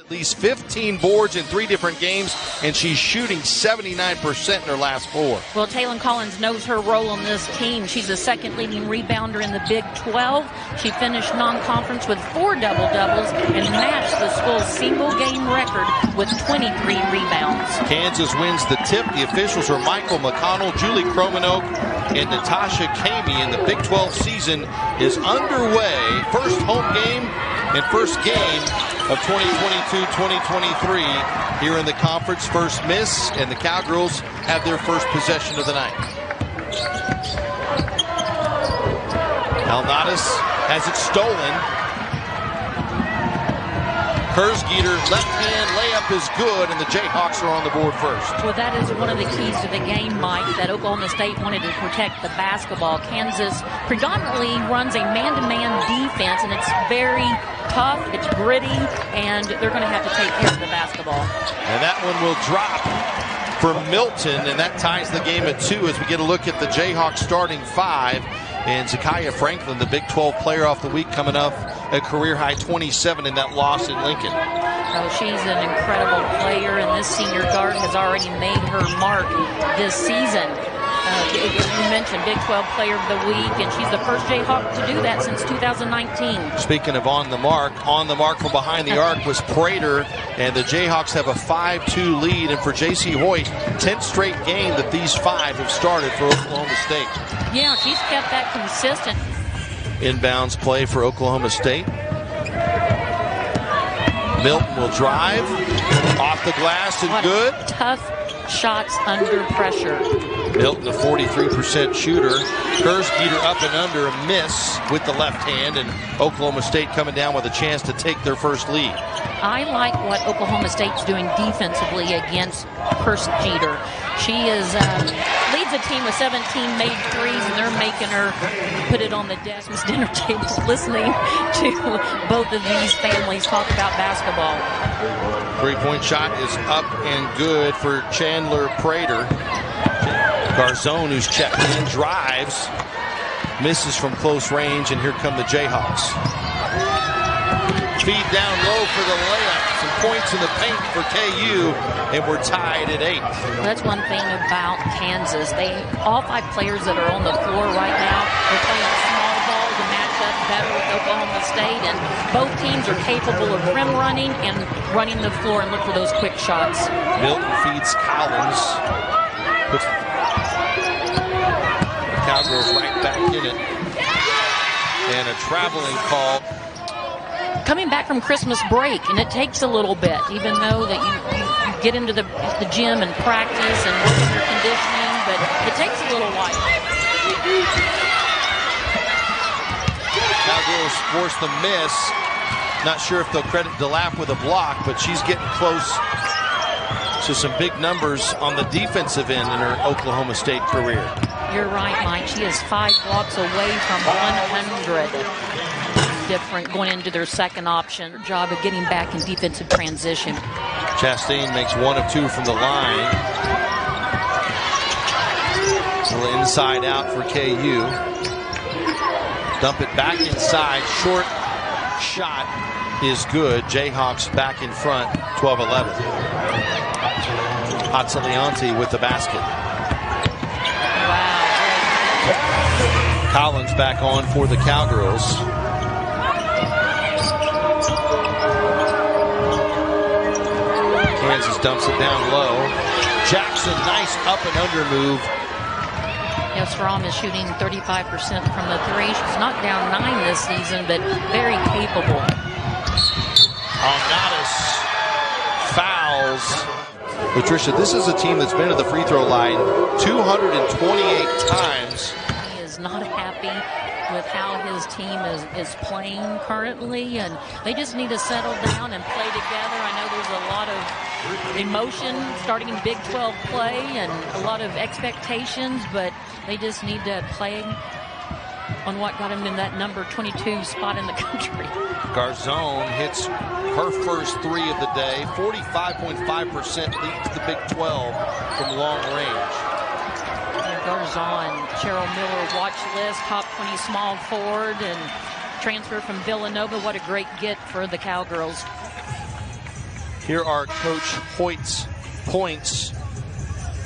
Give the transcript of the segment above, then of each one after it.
at least 15 boards in 3 different games, and she's shooting 79% in her last 4. Well, Taylor Collins knows her role on this team. She's the second leading rebounder in the Big 12. She finished non-conference with 4 double-doubles and matched the school's single-game record with 23 rebounds. Kansas wins the tip. The officials are Michael McConnell, Julie Kromanoke, and Natasha Kamey, and the Big 12 season is underway. First home game and first game of 2022-2023 here in the conference. First miss, and the Cowgirls have their first possession of the night. Alnadas has it stolen. Kersgeter, left hand layup is good, and the Jayhawks are on the board first. Well, that is one of the keys to the game, Mike, that Oklahoma State wanted to protect the basketball. Kansas predominantly runs a man-to-man defense, and it's very tough, it's gritty, and they're going to have to take care of the basketball. And that one will drop for Milton, and that ties the game at 2 as we get a look at the Jayhawks starting 5. And Zakiya Franklin, the Big 12 Player of the Week, coming up a career-high 27 in that loss in Lincoln. Oh, she's an incredible player, and this senior guard has already made her mark this season. You mentioned Big 12 Player of the Week, and she's the first Jayhawk to do that since 2019. Speaking of on the mark from behind the arc was Prater, and the Jayhawks have a 5-2 lead. And for J.C. Hoyt, 10th straight game that these 5 have started for Oklahoma State. Yeah, she's kept that consistent. Inbounds play for Oklahoma State. Milton will drive off the glass and good. Tough shots under pressure. Milton, a 43% shooter. Kersgeter up and under, a miss with the left hand, and Oklahoma State coming down with a chance to take their first lead. I like what Oklahoma State's doing defensively against Kersgeter. She leads a team with 17 made threes, and they're making her put it on the desk with dinner tables, listening to both of these families talk about basketball. 3-point shot is up and good for Chandler Prater. Garzone, who's checked in, drives, misses from close range, and here come the Jayhawks. Feed down low for the layup. Some points in the paint for KU, and we're tied at 8. That's one thing about Kansas. All 5 players that are on the floor right now are playing small ball to match up better with Oklahoma State, and both teams are capable of rim running and running the floor and look for those quick shots. Milton feeds Collins. Puts the Cowgirls right back in it. And a traveling call. Coming back from Christmas break, and it takes a little bit, even though that you get into the gym and practice and work on your conditioning, but it takes a little while. Cowgirls force the miss. Not sure if they'll credit DeLapp with a block, but she's getting close to some big numbers on the defensive end in her Oklahoma State career. You're right, Mike. She is 5 blocks away from 100. Different going into their second option. Her job of getting back in defensive transition. Chastain makes 1 of 2 from the line. A little inside out for KU. Dump it back inside. Short shot is good. Jayhawks back in front, 12-11. Hatzalianti with the basket. Wow. Collins back on for the Cowgirls. Kansas dumps it down low. Jackson, nice up and under move. Yes, Rom is shooting 35% from the 3. She's knocked down 9 this season, but very capable. Alnadas fouls. Patricia, this is a team that's been to the free throw line 228 times. He is not happy with how his team is playing currently, and they just need to settle down and play together. I know there's a lot of emotion starting in Big 12 play and a lot of expectations, but they just need to play on what got him in that number 22 spot in the country. Garzone hits her first 3 of the day. 45.5% leads the Big 12 from long range. Garzone, Cheryl Miller watch list, top 20 small forward, and transfer from Villanova. What a great get for the Cowgirls. Here are Coach Hoyt's points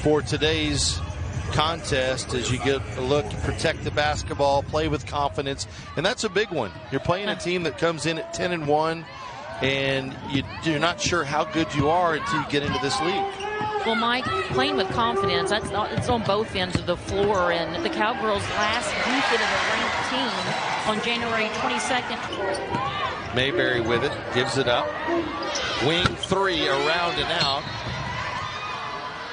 for today's contest as you get a look, protect the basketball, play with confidence, and that's a big one. You're playing a team that comes in at 10-1, and you're not sure how good you are until you get into this league. Well, Mike, playing with confidence, it's on both ends of the floor, and the Cowgirls last defeated a ranked team on January 22nd. Mayberry with it, gives it up. Wing three, around and out.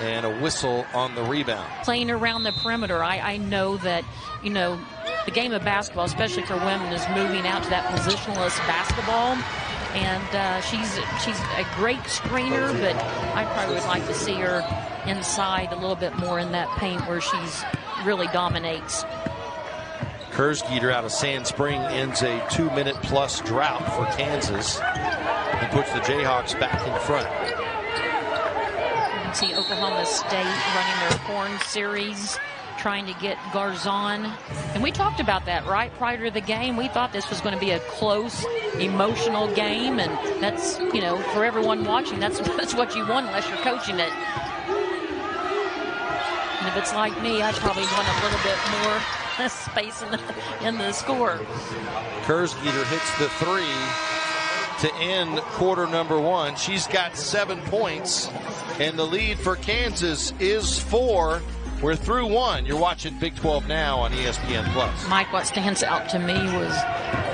And a whistle on the rebound. Playing around the perimeter, I know that, the game of basketball, especially for women, is moving out to that positionless basketball. And she's a great screener, but I probably would like to see her inside a little bit more in that paint where she's really dominates. Kersgeter out of Sand Spring ends a 2-minute plus drought for Kansas and puts the Jayhawks back in front. You can see Oklahoma State running their horn series, trying to get Garzon. And we talked about that, right, prior to the game. We thought this was going to be a close, emotional game, and that's, for everyone watching, that's what you want unless you're coaching it. And if it's like me, I probably want a little bit more space in the score. Kersgeter hits the three to end quarter number one. She's got 7 points, and the lead for Kansas is 4. We're through one. You're watching Big 12 Now on ESPN+. Mike, what stands out to me was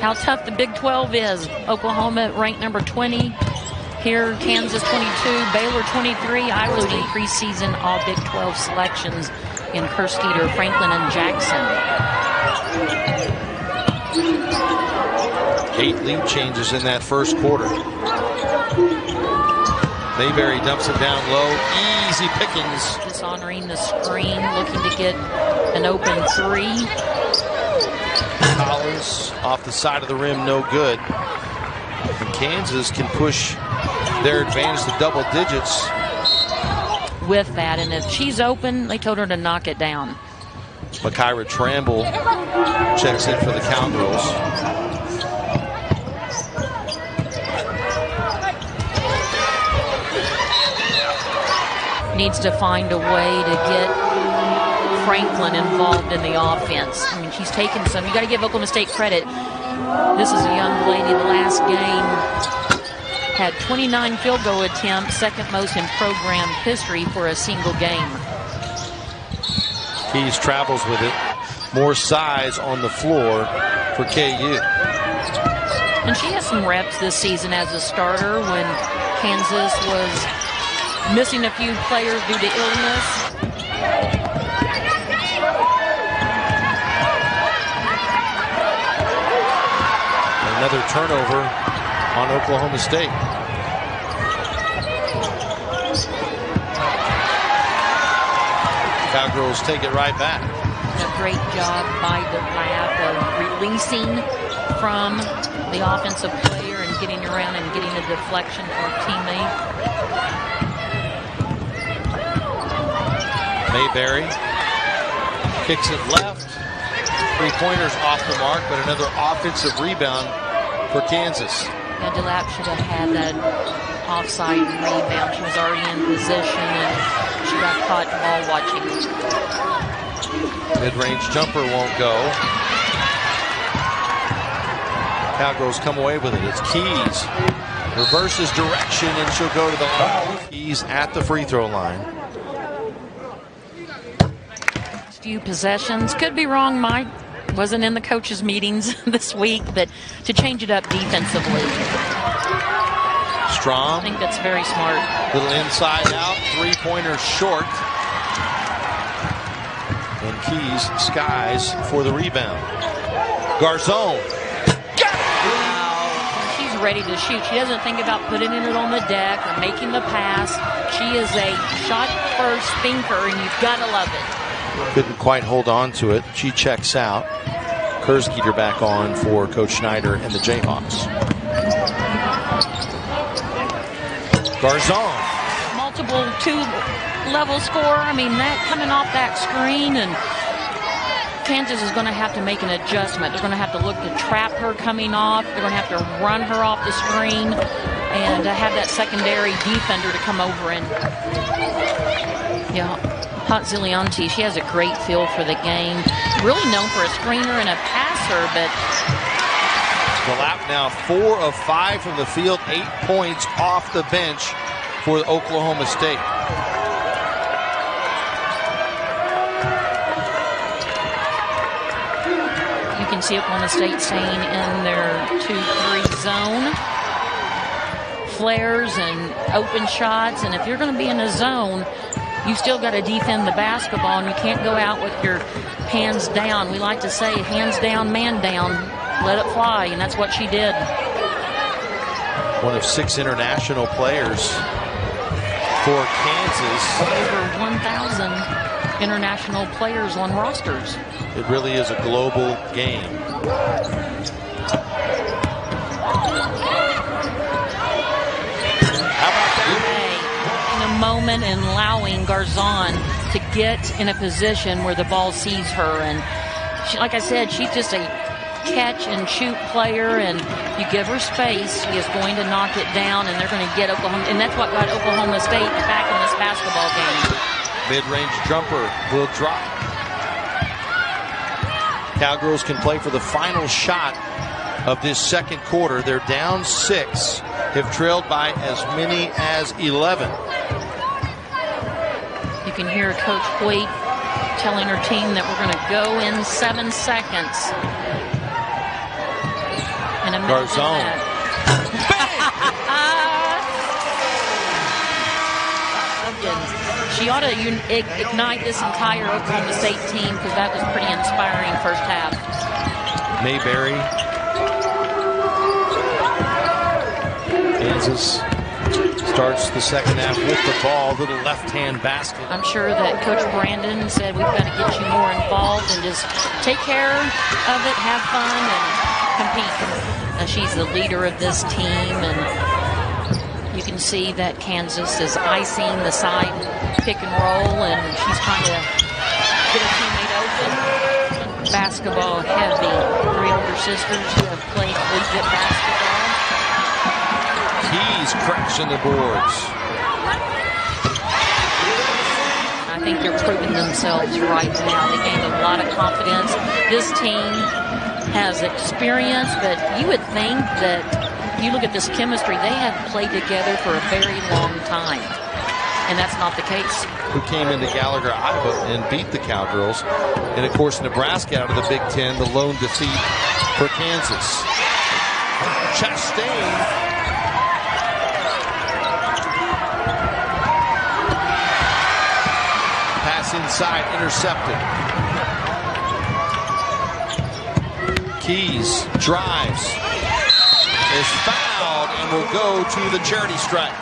how tough the Big 12 is. Oklahoma ranked number 20. Here, Kansas 22, Baylor 23, including preseason all Big 12 selections in Kersgeter, Franklin, and Jackson. 8 lead changes in that first quarter. Mayberry dumps it down low. Easy pickings. Dishonoring the screen, looking to get an open three. Collins off the side of the rim, no good. And Kansas can push their advantage to double digits. With that, and if she's open, they told her to knock it down. Makira Tramble checks in for the Cowgirls. Needs to find a way to get Franklin involved in the offense. I mean, she's taken some. You got to give Oklahoma State credit. This is a young lady. The last game had 29 field goal attempts, second most in program history for a single game. Keys travels with it. More size on the floor for KU. And she has some reps this season as a starter when Kansas was missing a few players due to illness. Another turnover on Oklahoma State. Cowgirls take it right back. A great job by the lab of releasing from the offensive player and getting around and getting a deflection for a teammate. Mayberry kicks it left. 3-pointers off the mark, but another offensive rebound for Kansas. Yeah, DeLapp should have had that offside rebound. She was already in position and she got caught ball watching. Mid-range jumper won't go. Cowgirls come away with it. It's Keys. Reverses direction and she'll go to the line. Keys at the free throw line. Few possessions. Could be wrong, Mike. Wasn't in the coaches' meetings this week, but to change it up defensively. Strom. I think that's very smart. Little inside out, 3-pointer short. And Keys skies for the rebound. Garzon. Wow. She's ready to shoot. She doesn't think about putting it on the deck or making the pass. She is a shot-first thinker, and you've got to love it. Couldn't quite hold on to it. She checks out. Kersgeter back on for Coach Schneider and the Jayhawks. Garzon. Multiple two-level score. I mean, that coming off that screen, and Kansas is going to have to make an adjustment. They're going to have to look to trap her coming off. They're going to have to run her off the screen. and have that secondary defender to come over and, Hot Zilianti, she has a great feel for the game. Really known for a screener and a passer, but Galap now 4 of 5 from the field, 8 points off the bench for Oklahoma State. You can see Oklahoma State staying in their 2-3 zone. Flares and open shots, and if you're going to be in a zone, you still got to defend the basketball, and you can't go out with your hands down. We like to say hands down, man down, let it fly, and that's what she did. One of 6 international players for Kansas. Over 1,000 international players on rosters. It really is a global game. Moment and allowing Garzon to get in a position where the ball sees her, and she, like I said, she's just a catch and shoot player, and you give her space, she is going to knock it down, and they're going to get Oklahoma, and that's what got Oklahoma State back in this basketball game. Mid-range jumper will drop. Cowgirls can play for the final shot of this second quarter. They're down 6, have trailed by as many as 11. You can hear Coach Hoyt telling her team that we're going to go in 7 seconds. And a minute. Garzon. She ought to ignite this entire Oklahoma State team, because that was pretty inspiring first half. Mayberry. Kansas starts the second half with the ball, little left-hand basket. I'm sure that Coach Brandon said we've got to get you more involved and just take care of it, have fun, and compete. She's the leader of this team, and you can see that Kansas is icing the side pick and roll, and she's trying to get a teammate open. Basketball heavy. 3 older sisters who have played collegiate basketball. He's crashing the boards. I think they're proving themselves right now. They gained a lot of confidence. This team has experience, but you would think that you look at this chemistry, they have played together for a very long time. And that's not the case. Who came into Gallagher, Iowa, and beat the Cowgirls. And, of course, Nebraska out of the Big Ten, the lone defeat for Kansas. Chastain. Inside, intercepted. Keys drives, is fouled, and will go to the charity stripe.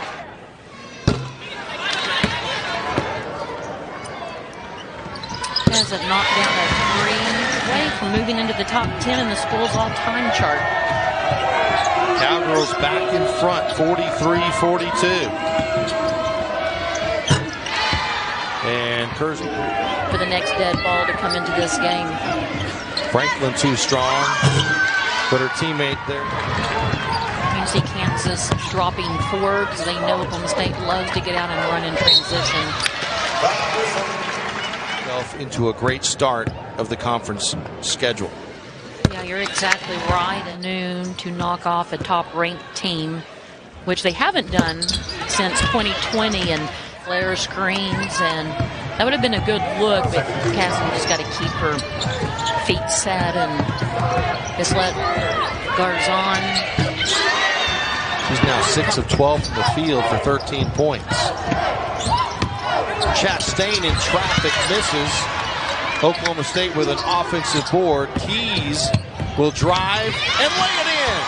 Hasn't knocked down a 3 away from moving into the top 10 in the school's all-time chart. Cowgirls back in front, 43-42. And Kersey for the next dead ball to come into this game. Franklin too strong, but her teammate there. You see Kansas dropping forward because they know Oklahoma State loves to get out and run in transition. Into a great start of the conference schedule. Yeah, you're exactly right. At noon to knock off a top-ranked team, which they haven't done since 2020, and flare screens, and that would have been a good look, but Cassidy just got to keep her feet set and just let Garzon. She's now 6 of 12 from the field for 13 points. Chastain in traffic misses. Oklahoma State with an offensive board. Keys will drive and lay it in.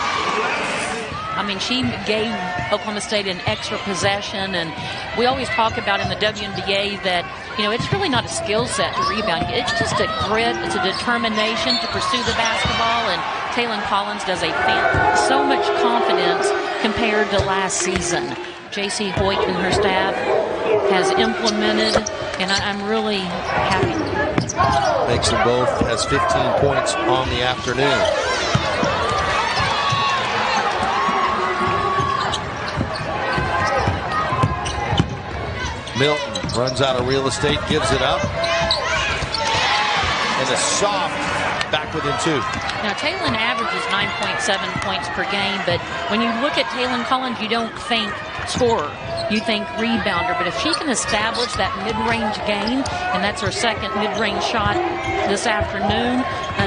I mean, she gave Oklahoma State an extra possession, and we always talk about in the WNBA that, you know, it's really not a skill set to rebound. It's just a grit, it's a determination to pursue the basketball, and Taylon Collins does so much confidence compared to last season. J.C. Hoyt and her staff has implemented, and I'm really happy. Makes them both, has 15 points on the afternoon. Milton runs out of real estate, gives it up. And a soft back within 2. Now, Taylon averages 9.7 points per game, but when you look at Taylon Collins, you don't think scorer. You think rebounder. But if she can establish that mid-range game, and that's her second mid-range shot this afternoon,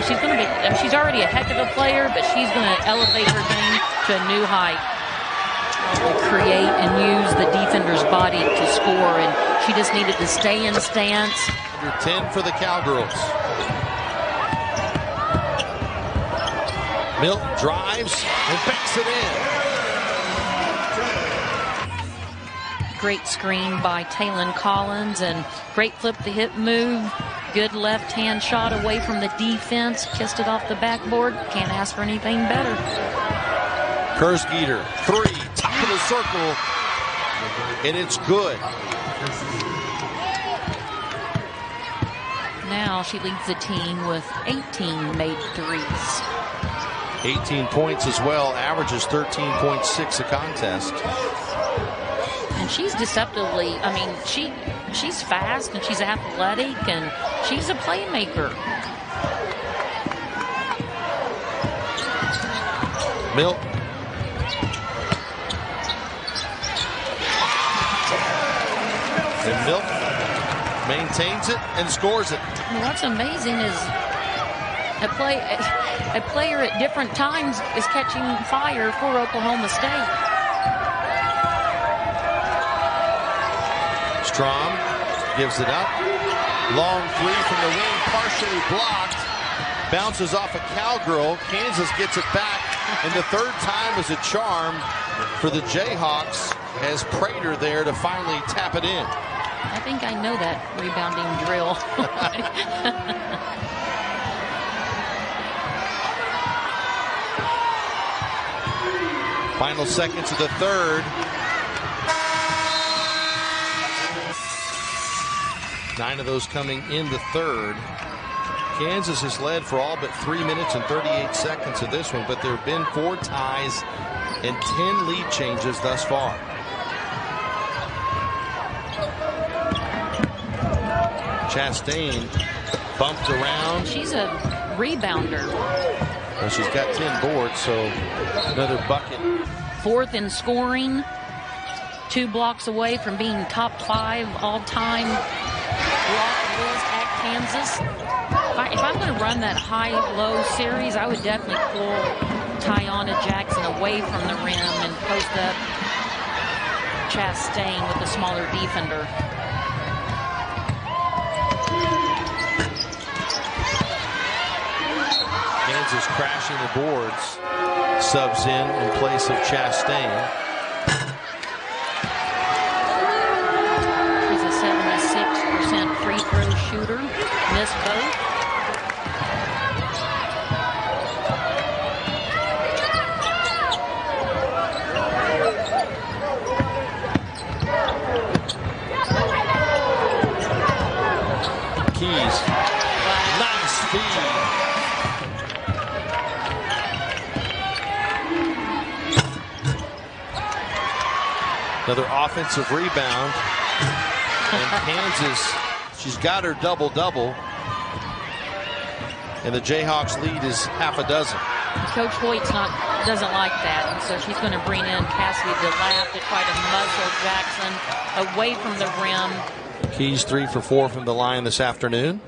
she's going to be, she's already a heck of a player, but she's going to elevate her game to a new height. Create and use the defender's body to score, and she just needed to stay in stance. Under 10 for the Cowgirls. Milton drives and banks it in. Great screen by Taylon Collins and great flip the hip move. Good left hand shot away from the defense. Kissed it off the backboard. Can't ask for anything better. Kersgeter, 3, top of the circle, and it's good. Now she leads the team with 18 made threes. 18 points as well, averages 13.6 a contest. And she's deceptively, I mean, she's fast and she's athletic and she's a playmaker. Milton. And Milton maintains it and scores it. And what's amazing is a player at different times is catching fire for Oklahoma State. Strom gives it up. Long 3 from the wing, partially blocked. Bounces off a Cowgirl. Kansas gets it back. And the third time is a charm for the Jayhawks as Prater there to finally tap it in. I think I know that rebounding drill. Final seconds of the third. 9 of those coming in the third. Kansas has led for all but 3 minutes and 38 seconds of this one, but there have been 4 ties and 10 lead changes thus far. Chastain bumped around. She's a rebounder. Well, she's got 10 boards, so another bucket. 4th in scoring. 2 blocks away from being top 5 all-time block list at Kansas. If I'm going to run that high-low series, I would definitely pull Tiana Jackson away from the rim and post up Chastain with the smaller defender. Kansas crashing the boards. Subs in place of Chastain. He's a 76% free throw shooter. Missed both. Keys. Nice feed. Another offensive rebound. And Kansas, she's got her double-double. And the Jayhawks lead is half a dozen. Coach Hoyt's doesn't like that, and so she's going to bring in Cassidy DeLapp to try to muzzle Jackson away from the rim. Keys 3 for 4 from the line this afternoon.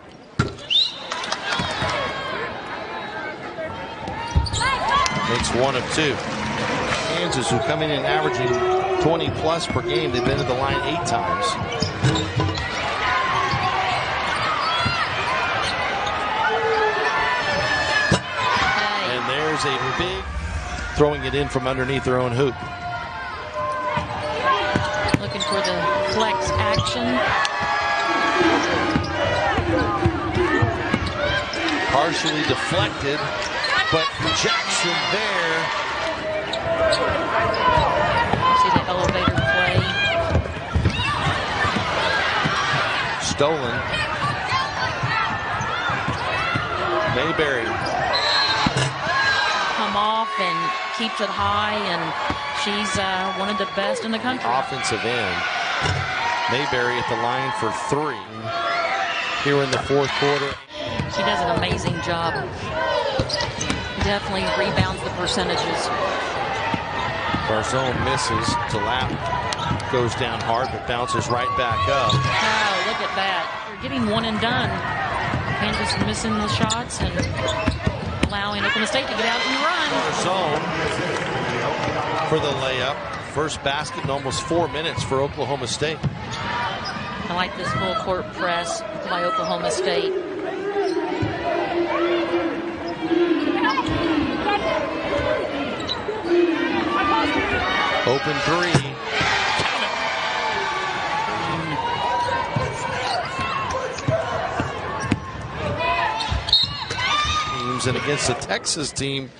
Makes 1 of 2. Kansas, who coming in averaging 20 plus per game, they've been to the line 8 times. And there's a big throwing it in from underneath their own hoop. Looking for the flex action. Partially deflected, but Jackson there. See the elevator play. Stolen. Mayberry. Come off and keeps it high, and she's one of the best in the country. Offensive end. Mayberry at the line for 3 here in the fourth quarter. She does an amazing job. Definitely rebounds the percentages. Barzone misses to lap. Goes down hard, but bounces right back up. Oh, look at that. You're getting one and done. Kansas missing the shots and allowing Oklahoma State to get out and run. Barzone for the layup. First basket in almost 4 minutes for Oklahoma State. I like this full court press by Oklahoma State. Open 3. And against a Texas team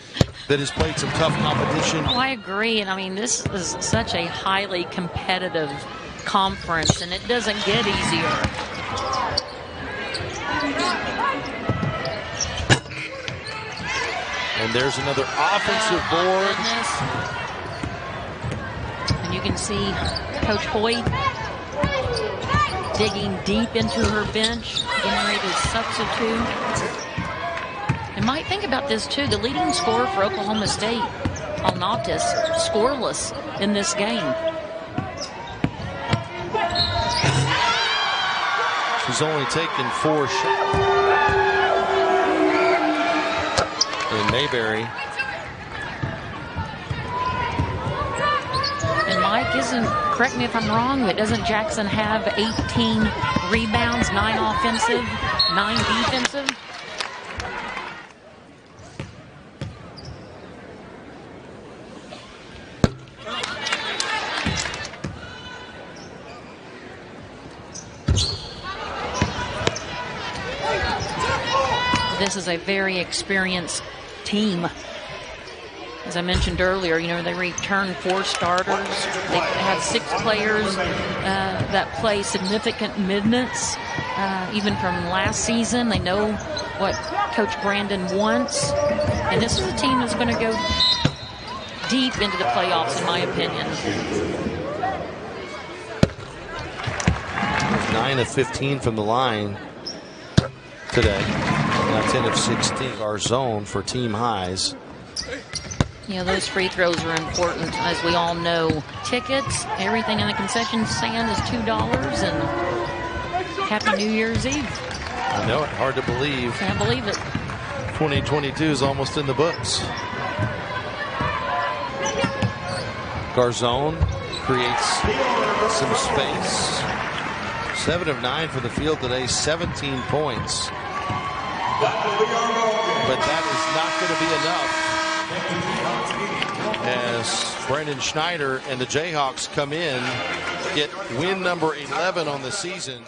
that has played some tough competition. Oh, I agree. And I mean, this is such a highly competitive conference, and it doesn't get easier. And there's another offensive board. And you can see Coach Hoyt digging deep into her bench, getting ready to substitute. And might think about this too. The leading scorer for Oklahoma State, Alnatis, scoreless in this game. She's only taken 4 shots. And Mayberry. And Mike, correct me if I'm wrong, but doesn't Jackson have 18 rebounds, 9 offensive, 9 defensive? This is a very experienced team. As I mentioned earlier, they return 4 starters. They have 6 players that play significant minutes, even from last season. They know what Coach Brandon wants. And this is a team that's going to go deep into the playoffs, in my opinion. 9 of 15 from the line today. Now 10 of 16. Our zone for team highs. Those free throws are important, as we all know. Tickets, everything in the concession stand is $2, and Happy New Year's Eve. I know it. Hard to believe. Can't believe it. 2022 is almost in the books. Garzone creates some space. 7 of 9 for the field today, 17 points. But that is not going to be enough as Brendan Schneider and the Jayhawks come in, get win number 11 on the season.